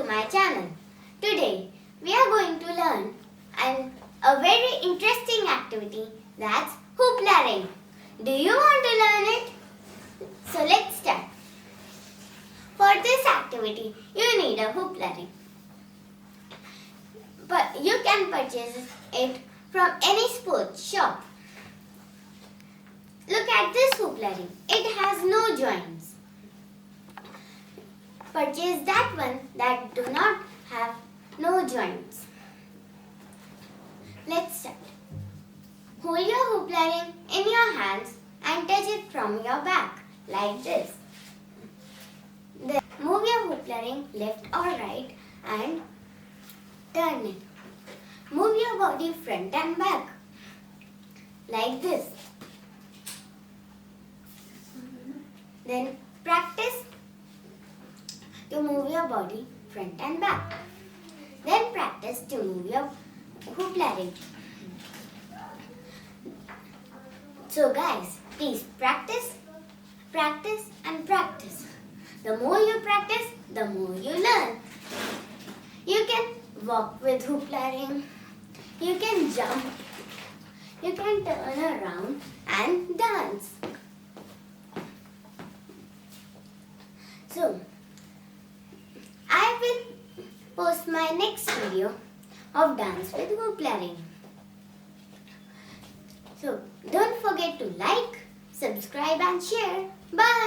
my channel. Today we are going to learn a very interesting activity, that's Hoopla ring. Do you want to learn it? So let's start. For this activity you need a Hoopla ring. But you can purchase it from any sports shop. Look at this Hoopla ring. It has no joints. Purchase that one that do not have no joints. Let's start. Hold your Hoopla ring in your hands and touch it from your back like this. Then move your Hoopla ring left or right and turn it. Move your body front and back like this. Then practice to move your body front and back. Then practice to move your Hoopla ring. So guys, please practice, practice and practice. The more you practice, the more you learn. You can walk with Hoopla ring. You can jump. You can turn around and dance. So, I will post my next video of dance with Hoopla ring. So, don't forget to like, subscribe and share. Bye.